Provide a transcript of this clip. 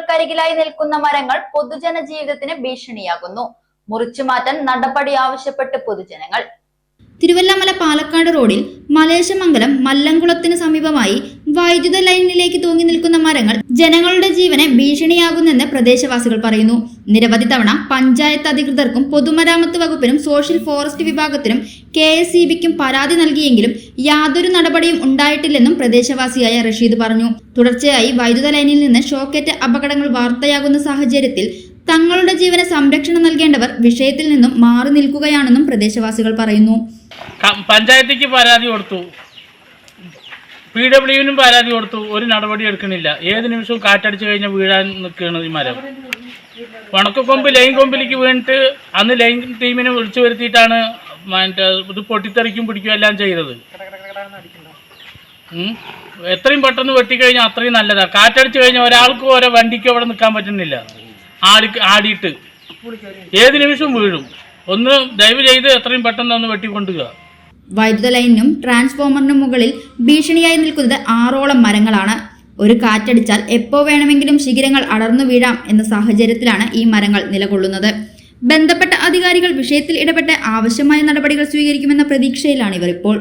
റോഡുകൾക്കരികിലായി നിൽക്കുന്ന മരങ്ങൾ പൊതുജന ജീവിതത്തിന് ഭീഷണിയാകുന്നു. മുറിച്ചുമാറ്റാൻ നടപടി ആവശ്യപ്പെട്ട് പൊതുജനങ്ങൾ. തിരുവല്ലമല പാലക്കാട് റോഡിൽ മലേശമംഗലം മല്ലംകുളത്തിന് സമീപമായി വൈദ്യുത ലൈനിലേക്ക് തൂങ്ങി നിൽക്കുന്ന മരങ്ങൾ ജനങ്ങളുടെ ജീവന് ഭീഷണിയാകുന്നെന്ന് പ്രദേശവാസികൾ പറയുന്നു. നിരവധി തവണ പഞ്ചായത്ത് അധികൃതർക്കും പൊതുമരാമത്ത് വകുപ്പിനും സോഷ്യൽ ഫോറസ്റ്റ് വിഭാഗത്തിനും KSEBിക്കും പരാതി നൽകിയെങ്കിലും യാതൊരു നടപടിയും ഉണ്ടായിട്ടില്ലെന്നും പ്രദേശവാസിയായ റഷീദ് പറഞ്ഞു. തുടർച്ചയായി വൈദ്യുത ലൈനിൽ നിന്ന് ഷോക്കേറ്റ് അപകടങ്ങൾ വാർത്തയാകുന്ന സാഹചര്യത്തിൽ തങ്ങളുടെ ജീവന് സംരക്ഷണം നൽകേണ്ടവർ വിഷയത്തിൽ നിന്നും മാറി നിൽക്കുകയാണെന്നും പ്രദേശവാസികൾ പറയുന്നു. പഞ്ചായത്തിക്ക് പരാതി കൊടുത്തു, PWനും പരാതി കൊടുത്തു, ഒരു നടപടി എടുക്കണില്ല. ഏത് നിമിഷവും കാറ്റടിച്ചു കഴിഞ്ഞാൽ വീഴാൻ നിൽക്കുകയാണ് ഈ മരം. ഉണക്കക്കൊമ്പ് ലൈൻ കൊമ്പിലേക്ക് വീണിട്ട് അന്ന് ലൈൻ ടീമിനെ വിളിച്ചു വരുത്തിയിട്ടാണ് ഇത് പൊട്ടിത്തെറിക്കും പിടിക്കും എല്ലാം ചെയ്തത്. എത്രയും പെട്ടെന്ന് വെട്ടിക്കഴിഞ്ഞാൽ അത്രയും നല്ലതാണ്. കാറ്റടിച്ചു കഴിഞ്ഞാൽ ഒരാൾക്കും ഓരോ വണ്ടിക്കും അവിടെ നിൽക്കാൻ പറ്റുന്നില്ല. ആടിയിട്ട് ഏത് നിമിഷവും വീഴും. ഒന്ന് ദയവ് ചെയ്ത് എത്രയും പെട്ടെന്ന് ഒന്ന് വെട്ടിക്കൊണ്ടുക. വൈദ്യുത ലൈനിനും ട്രാൻസ്ഫോമറിനും മുകളിൽ ഭീഷണിയായി നിൽക്കുന്നത് 6ഓളം മരങ്ങളാണ്. ഒരു കാറ്റടിച്ചാൽ എപ്പോ വേണമെങ്കിലും ശിഖരങ്ങൾ അടർന്നു വീഴാം എന്ന സാഹചര്യത്തിലാണ് ഈ മരങ്ങൾ നിലകൊള്ളുന്നത്. ബന്ധപ്പെട്ട അധികാരികൾ വിഷയത്തിൽ ഇടപെട്ട് ആവശ്യമായ നടപടികൾ സ്വീകരിക്കുമെന്ന പ്രതീക്ഷയിലാണ് ഇവർ ഇപ്പോൾ.